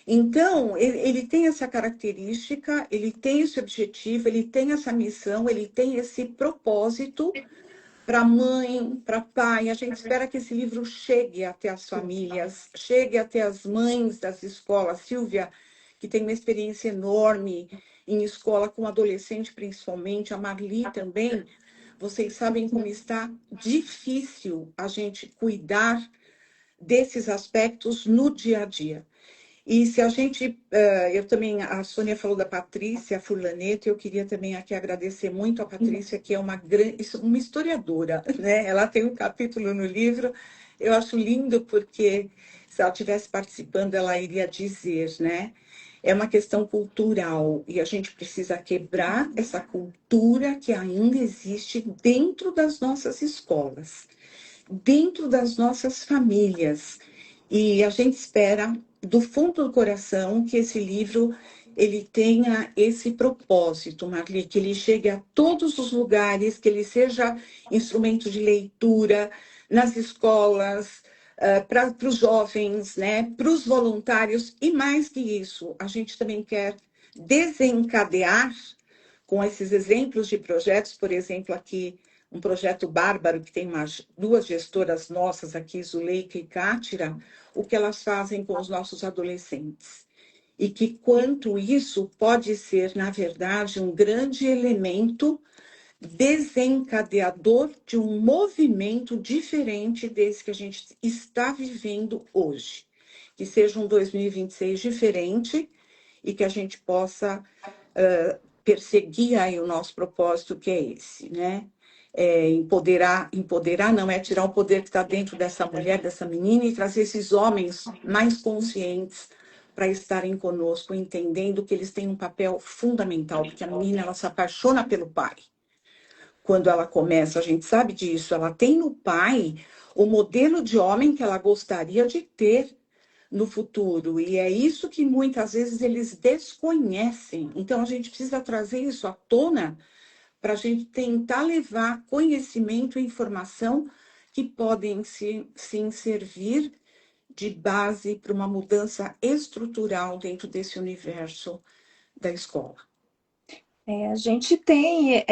Speaker 1: Então, ele tem essa característica, ele tem esse objetivo, ele tem essa missão, ele tem esse propósito para mãe, para pai. A gente espera que esse livro chegue até as famílias, chegue até as mães das escolas. Silvia, que tem uma experiência enorme em escola com adolescente, principalmente, a Marli também. Vocês sabem como está difícil a gente cuidar desses aspectos no dia a dia. E se a gente, eu também, a Sônia falou da Patrícia Furlaneto, eu queria também aqui agradecer muito a Patrícia, que é uma historiadora, né? Ela tem um capítulo no livro, eu acho lindo porque se ela estivesse participando, ela iria dizer, né? É uma questão cultural e a gente precisa quebrar essa cultura que ainda existe dentro das nossas escolas, dentro das nossas famílias. E a gente espera, do fundo do coração, que esse livro ele tenha esse propósito, Marli, que ele chegue a todos os lugares, que ele seja instrumento de leitura nas escolas, para os jovens, né, para os voluntários, e mais que isso, a gente também quer desencadear com esses exemplos de projetos, por exemplo, aqui um projeto bárbaro que tem duas gestoras nossas aqui, Zuleika e Cátira, o que elas fazem com os nossos adolescentes. E que quanto isso pode ser, na verdade, um grande elemento desencadeador de um movimento diferente desse que a gente está vivendo hoje. Que seja um 2026 diferente e que a gente possa perseguir aí o nosso propósito, que é esse, né? Empoderar não é tirar o poder que está dentro dessa mulher, dessa menina, e trazer esses homens mais conscientes para estarem conosco, entendendo que eles têm um papel fundamental, porque a menina ela se apaixona pelo pai. Quando ela começa, a gente sabe disso, ela tem no pai o modelo de homem que ela gostaria de ter no futuro, e é isso que muitas vezes eles desconhecem. Então, a gente precisa trazer isso à tona para a gente tentar levar conhecimento e informação que podem sim servir de base para uma mudança estrutural dentro desse universo da escola.
Speaker 2: A gente tem,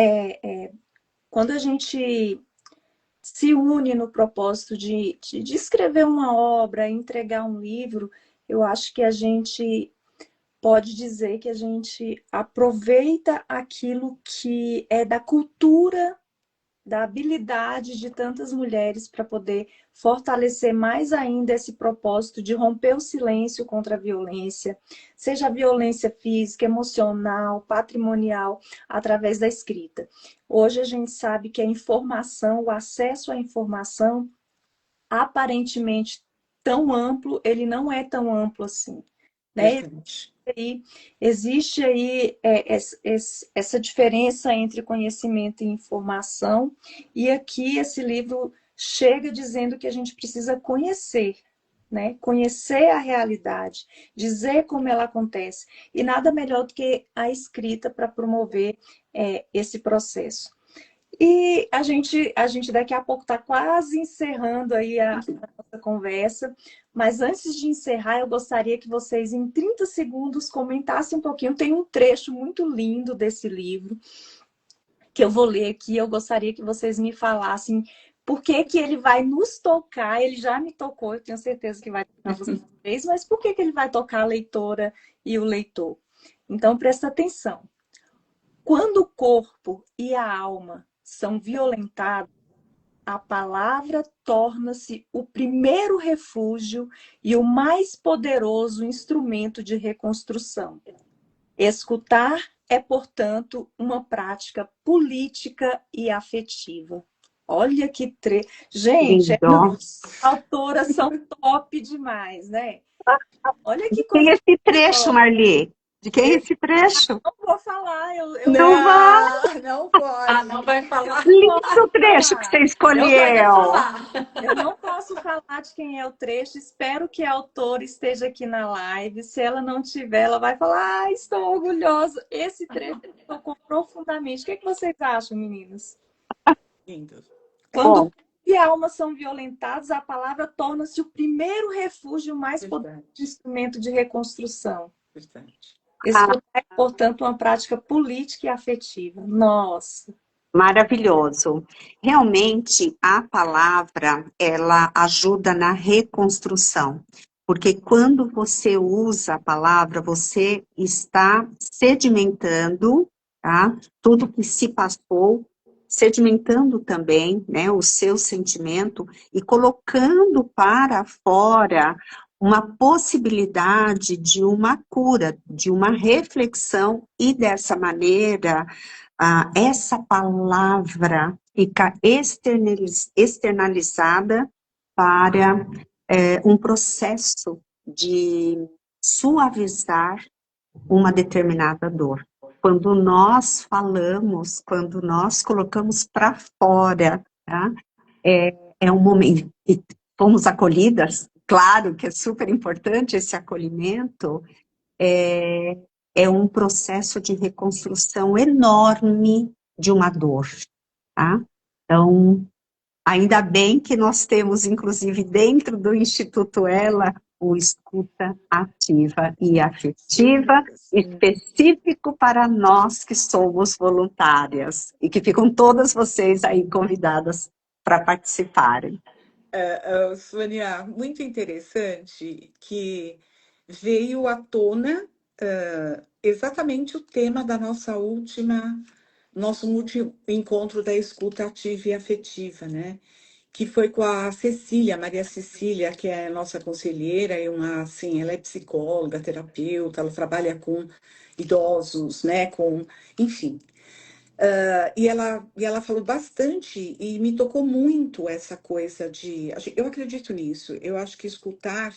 Speaker 2: quando a gente se une no propósito de escrever uma obra, entregar um livro, eu acho que a gente pode dizer que a gente aproveita aquilo que é da cultura, da habilidade de tantas mulheres para poder fortalecer mais ainda esse propósito de romper o silêncio contra a violência, seja a violência física, emocional, patrimonial, através da escrita. Hoje a gente sabe que a informação, o acesso à informação, aparentemente tão amplo, ele não é tão amplo assim, né? Existe aí essa diferença entre conhecimento e informação, e aqui esse livro chega dizendo que a gente precisa conhecer, né? Conhecer a realidade, dizer como ela acontece, e nada melhor do que a escrita para promover esse processo. E a gente daqui a pouco está quase encerrando aí a nossa conversa, mas antes de encerrar, eu gostaria que vocês, em 30 segundos, comentassem um pouquinho. Tem um trecho muito lindo desse livro que eu vou ler aqui. Eu gostaria que vocês me falassem por que que ele vai nos tocar. Ele já me tocou, eu tenho certeza que vai tocar vocês, mas por que que ele vai tocar a leitora e o leitor? Então, presta atenção. Quando o corpo e a alma são violentados, a palavra torna-se o primeiro refúgio e o mais poderoso instrumento de reconstrução. Escutar é, portanto, uma prática política e afetiva. Olha que Gente,
Speaker 3: Lindo.
Speaker 2: as autoras são top demais, né? Olha que
Speaker 3: Tem
Speaker 2: coisa
Speaker 3: esse trecho,
Speaker 2: gostosa.
Speaker 3: Marli? De quem é esse trecho?
Speaker 2: Não vou falar,
Speaker 3: Não vai.
Speaker 1: Não
Speaker 4: Ah,
Speaker 1: pode.
Speaker 4: não vai
Speaker 2: eu
Speaker 4: falar?
Speaker 2: não posso
Speaker 3: Lindo trecho que
Speaker 2: falar.
Speaker 3: você
Speaker 4: Eu quero
Speaker 3: escolheu.
Speaker 4: falar.
Speaker 2: Eu não posso falar de quem é o trecho. Espero que a autora esteja aqui na live. Se ela não tiver, ela vai falar: ah, estou orgulhosa. Esse trecho me tocou profundamente. O que é que vocês acham, meninas?
Speaker 1: Lindo.
Speaker 2: Quando
Speaker 3: Bom,
Speaker 2: o corpo e a alma são violentados, a palavra torna-se o primeiro refúgio, o mais poderoso
Speaker 1: Verdade,
Speaker 2: instrumento de reconstrução.
Speaker 1: verdade.
Speaker 2: Escutar é, portanto, uma prática política e afetiva. Nossa!
Speaker 3: maravilhoso. Realmente, a palavra, ela ajuda na reconstrução, porque quando você usa a palavra, você está sedimentando, tá? Tudo que se passou, sedimentando também, né, o seu sentimento e colocando para fora uma possibilidade de uma cura, de uma reflexão e dessa maneira essa palavra fica externalizada para um processo de suavizar uma determinada dor. Quando nós falamos, quando nós colocamos para fora, tá? É um momento, e fomos acolhidas, claro que é super importante esse acolhimento, é, é um processo de reconstrução enorme de uma dor, tá? Então, ainda bem que nós temos, inclusive, dentro do Instituto Ela, o escuta ativa e afetiva, específico para nós que somos voluntárias, e que ficam todas vocês aí convidadas para participarem.
Speaker 1: Sônia, muito interessante que veio à tona exatamente o tema da nosso último encontro da escuta ativa e afetiva, né? Que foi com a Cecília, Maria Cecília, que é nossa conselheira, assim, ela é psicóloga, terapeuta, ela trabalha com idosos, né? Enfim. E ela falou bastante e me tocou muito essa coisa de. Eu acredito nisso. Eu acho que escutar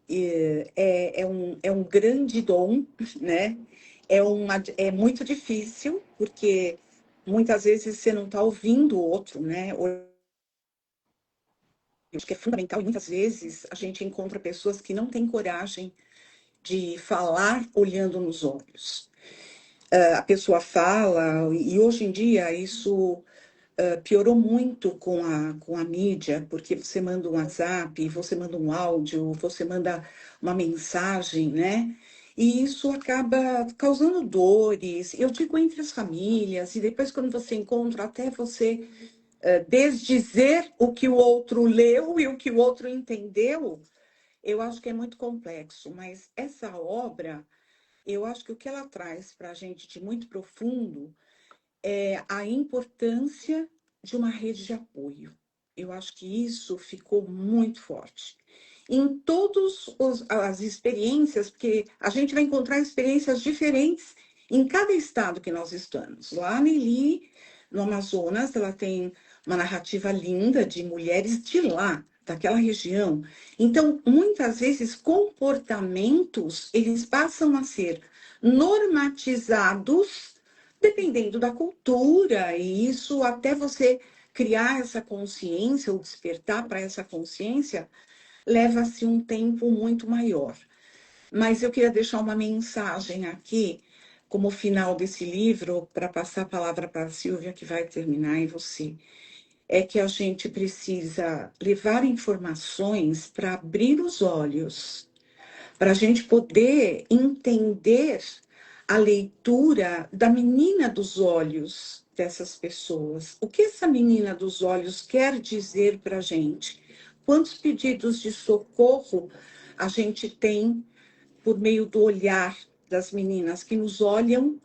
Speaker 1: é um grande dom, né? É muito difícil, porque muitas vezes você não está ouvindo o outro, né? Acho que é fundamental, e muitas vezes a gente encontra pessoas que não têm coragem de falar olhando nos olhos. A pessoa fala, e hoje em dia isso piorou muito com a mídia, porque você manda um WhatsApp, você manda um áudio, você manda uma mensagem, né? E isso acaba causando dores, eu digo entre as famílias, e depois quando você encontra, até você desdizer o que o outro leu e o que o outro entendeu, eu acho que é muito complexo. Mas essa obra, eu acho que o que ela traz para a gente de muito profundo é a importância de uma rede de apoio. Eu acho que isso ficou muito forte. Em todas as experiências, porque a gente vai encontrar experiências diferentes em cada estado que nós estamos. Lá a Nelly, no Amazonas, ela tem uma narrativa linda de mulheres de lá, daquela região. Então, muitas vezes, comportamentos, eles passam a ser normatizados dependendo da cultura, e isso até você criar essa consciência ou despertar para essa consciência, leva-se um tempo muito maior. Mas eu queria deixar uma mensagem aqui como final desse livro, para passar a palavra para a Silvia, que vai terminar, e você, é que a gente precisa levar informações para abrir os olhos, para a gente poder entender a leitura da menina dos olhos dessas pessoas. O que essa menina dos olhos quer dizer para a gente? Quantos pedidos de socorro a gente tem por meio do olhar das meninas que nos olham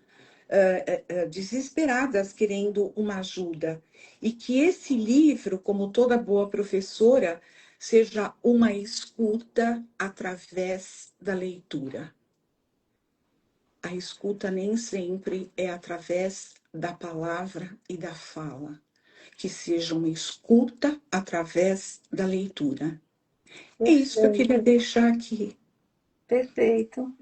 Speaker 1: desesperadas, querendo uma ajuda. E que esse livro, como toda boa professora, seja uma escuta através da leitura. A escuta nem sempre é através da palavra e da fala, que seja uma escuta através da leitura. É isso que eu queria deixar aqui.
Speaker 2: Perfeito.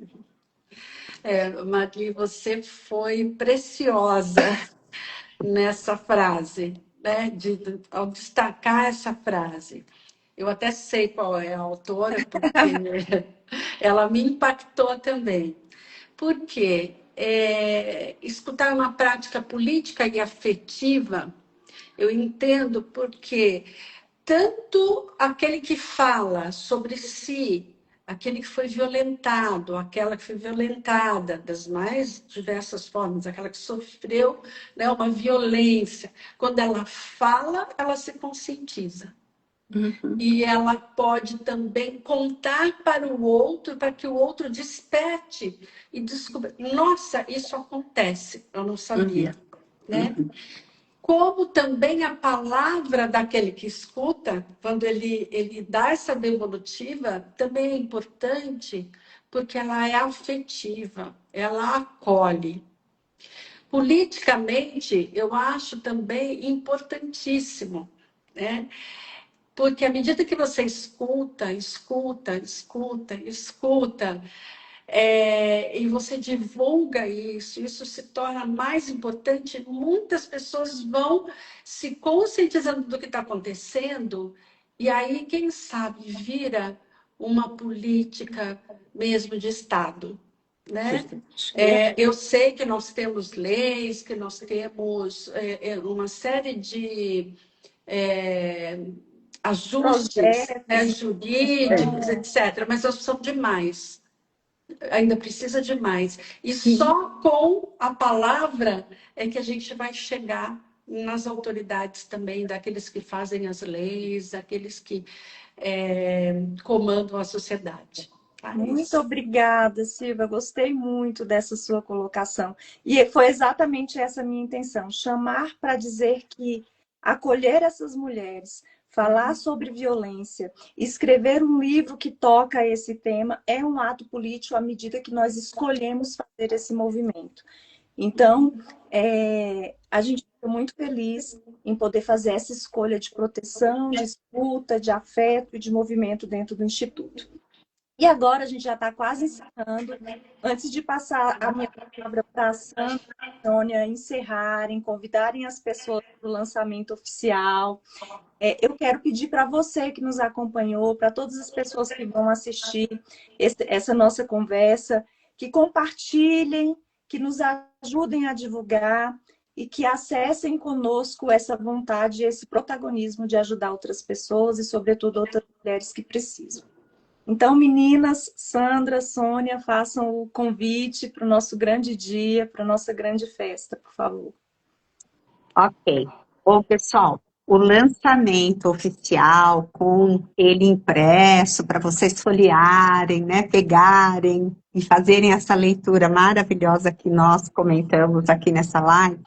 Speaker 4: Marli, você foi preciosa nessa frase, né? Ao destacar essa frase. Eu até sei qual é a autora, porque ela me impactou também. Porque escutar é uma prática política e afetiva, eu entendo porque tanto aquele que fala sobre si, aquele que foi violentado, aquela que foi violentada, das mais diversas formas, aquela que sofreu, né, uma violência, quando ela fala, ela se conscientiza.
Speaker 1: Uhum.
Speaker 4: E ela pode também contar para o outro, para que o outro desperte e descubra, nossa, isso acontece, eu não sabia, né? Como também a palavra daquele que escuta, quando ele dá essa devolutiva, também é importante, porque ela é afetiva, ela acolhe. Politicamente, eu acho também importantíssimo, né? Porque à medida que você escuta, e você divulga isso se torna mais importante, muitas pessoas vão se conscientizando do que está acontecendo, e aí, quem sabe, vira uma política mesmo de Estado, né? Eu sei que nós temos leis, que nós temos uma série de ajustes, né, jurídicos, etc., mas elas são demais. Ainda precisa de mais. E só com a palavra é que a gente vai chegar nas autoridades também, daqueles que fazem as leis, daqueles que comandam a sociedade.
Speaker 2: Muito obrigada, Silvia. Gostei muito dessa sua colocação. E foi exatamente essa a minha intenção: chamar para dizer que acolher essas mulheres, falar sobre violência, escrever um livro que toca esse tema é um ato político à medida que nós escolhemos fazer esse movimento. Então, a gente fica muito feliz em poder fazer essa escolha de proteção, de escuta, de afeto e de movimento dentro do Instituto. E agora a gente já está quase encerrando. Antes de passar a minha palavra para a Sandra e a Sônia encerrarem, convidarem as pessoas para o lançamento oficial, eu quero pedir para você que nos acompanhou, para todas as pessoas que vão assistir essa nossa conversa, que compartilhem, que nos ajudem a divulgar e que acessem conosco essa vontade, esse protagonismo de ajudar outras pessoas e, sobretudo, outras mulheres que precisam. Então, meninas, Sandra, Sônia, façam o convite para o nosso grande dia, para a nossa grande festa, por favor.
Speaker 3: Ok. Bom, pessoal, o lançamento oficial, com ele impresso, para vocês folhearem, né, pegarem e fazerem essa leitura maravilhosa que nós comentamos aqui nessa live,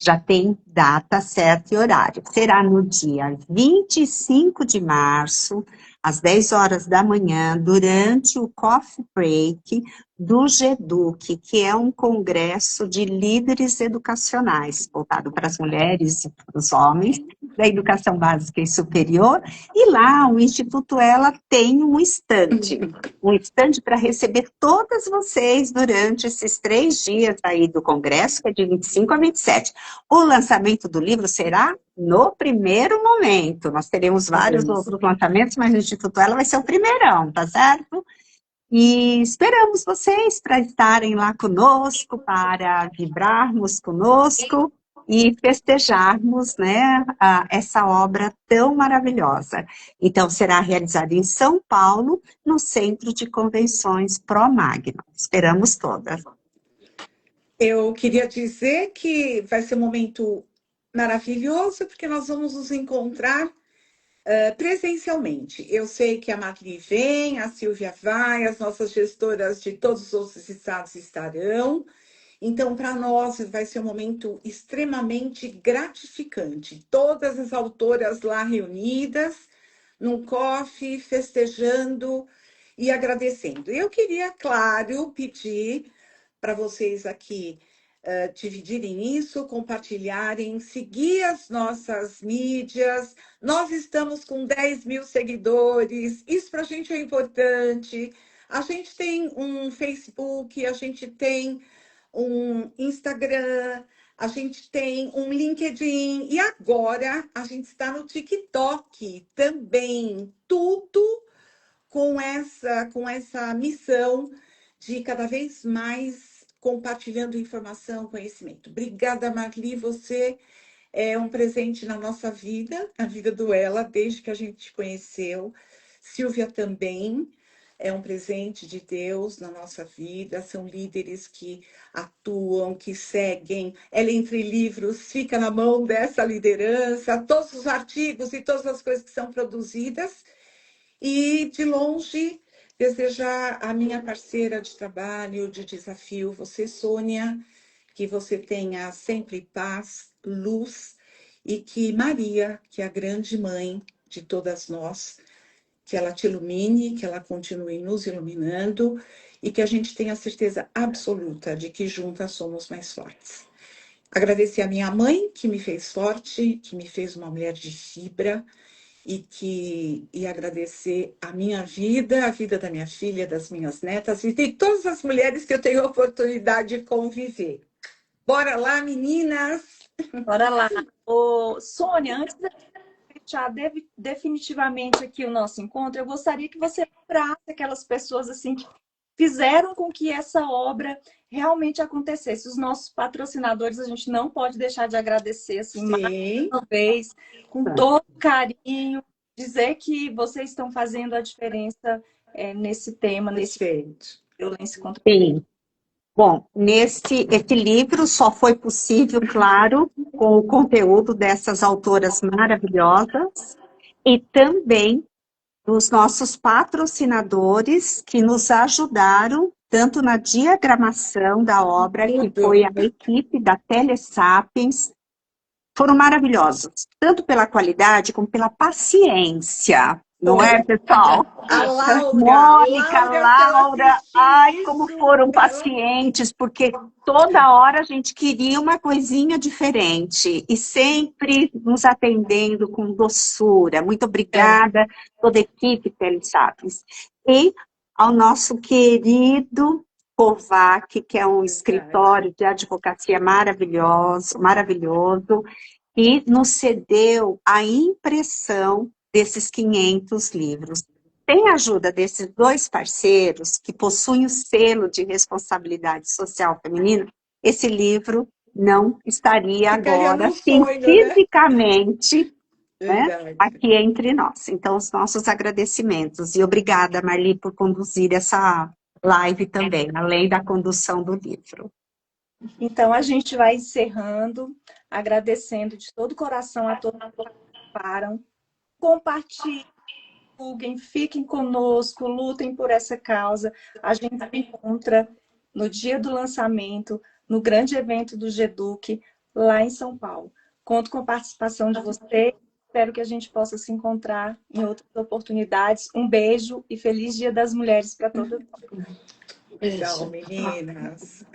Speaker 3: já tem data certa e horário. Será no dia 25 de março, às 10 horas da manhã, durante o Coffee Break do GEDUC, que é um congresso de líderes educacionais, voltado para as mulheres e para os homens, da educação básica e superior, e lá o Instituto Ela tem um stand para receber todas vocês durante esses 3 dias aí do congresso, que é de 25 a 27. O lançamento do livro será no primeiro momento. Nós teremos vários outros lançamentos, mas o Instituto Ela vai ser o primeirão, tá certo? E esperamos vocês para estarem lá conosco, para vibrarmos conosco e festejarmos, né, essa obra tão maravilhosa. Então, será realizada em São Paulo, no Centro de Convenções Pro Magno. Esperamos todas.
Speaker 1: Eu queria dizer que vai ser um momento maravilhoso, porque nós vamos nos encontrar presencialmente. Eu sei que a Marli vem, a Silvia vai, as nossas gestoras de todos os outros estados estarão. Então, para nós, vai ser um momento extremamente gratificante. Todas as autoras lá reunidas, num coffee, festejando e agradecendo. Eu queria, claro, pedir para vocês aqui dividirem isso, compartilharem, seguir as nossas mídias. Nós estamos com 10 mil seguidores, isso para a gente é importante. A gente tem um Facebook, a gente tem um Instagram, a gente tem um LinkedIn e agora a gente está no TikTok também. Tudo com essa missão de cada vez mais compartilhando informação, conhecimento. Obrigada, Marli, você é um presente na nossa vida, na vida do Ela, desde que a gente te conheceu. Silvia também é um presente de Deus na nossa vida, são líderes que atuam, que seguem. Ela Entre Livros fica na mão dessa liderança, todos os artigos e todas as coisas que são produzidas. E de longe, desejar à minha parceira de trabalho, de desafio, você, Sônia, que você tenha sempre paz, luz e que Maria, que é a grande mãe de todas nós, que ela te ilumine, que ela continue nos iluminando e que a gente tenha certeza absoluta de que juntas somos mais fortes. Agradecer a minha mãe, que me fez forte, que me fez uma mulher de fibra, e agradecer a minha vida, a vida da minha filha, das minhas netas e de todas as mulheres que eu tenho a oportunidade de conviver. Bora lá, meninas!
Speaker 2: Bora lá. Ô, Sônia, antes da gente fechar definitivamente aqui o nosso encontro, eu gostaria que você lembrasse aquelas pessoas assim que fizeram com que essa obra realmente acontecesse. Os nossos patrocinadores, a gente não pode deixar de agradecer assim, mais
Speaker 1: Sim,
Speaker 2: uma vez, com todo carinho, dizer que vocês estão fazendo a diferença nesse tema, nesse
Speaker 1: perfeito.
Speaker 2: violência contra a mulher.
Speaker 3: Sim. Bom, esse livro só foi possível, claro, com o conteúdo dessas autoras maravilhosas e também dos nossos patrocinadores que nos ajudaram tanto na diagramação da obra, que foi a equipe da Telesapiens. Foram maravilhosos, tanto pela qualidade como pela paciência, não é, pessoal?
Speaker 1: A Laura,
Speaker 3: Mônica,
Speaker 1: se ela
Speaker 3: Laura,
Speaker 1: assistir
Speaker 3: ai,
Speaker 1: isso,
Speaker 3: como foram
Speaker 1: ela-
Speaker 3: pacientes, porque toda hora a gente queria uma coisinha diferente e sempre nos atendendo com doçura. Muito obrigada, toda a equipe Telesapiens. E ao nosso querido Kovac, que é um escritório de advocacia maravilhoso, e nos cedeu a impressão desses 500 livros. Sem a ajuda desses dois parceiros, que possuem o selo de responsabilidade social feminina, esse livro não estaria
Speaker 1: Ficaria
Speaker 3: agora
Speaker 1: no sonho, né?
Speaker 3: fisicamente, né,
Speaker 1: Verdade.
Speaker 3: aqui entre nós. Então, os nossos agradecimentos. E obrigada, Marli, por conduzir essa live também, além da condução do livro.
Speaker 2: Então, a gente vai encerrando, agradecendo de todo o coração a todos que participaram. Compartilhem, divulguem, fiquem conosco, lutem por essa causa. A gente se encontra no dia do lançamento, no grande evento do GEDUC, lá em São Paulo. Conto com a participação de vocês. Espero que a gente possa se encontrar em outras oportunidades. Um beijo e feliz Dia das Mulheres para todas nós.
Speaker 1: Tchau, meninas.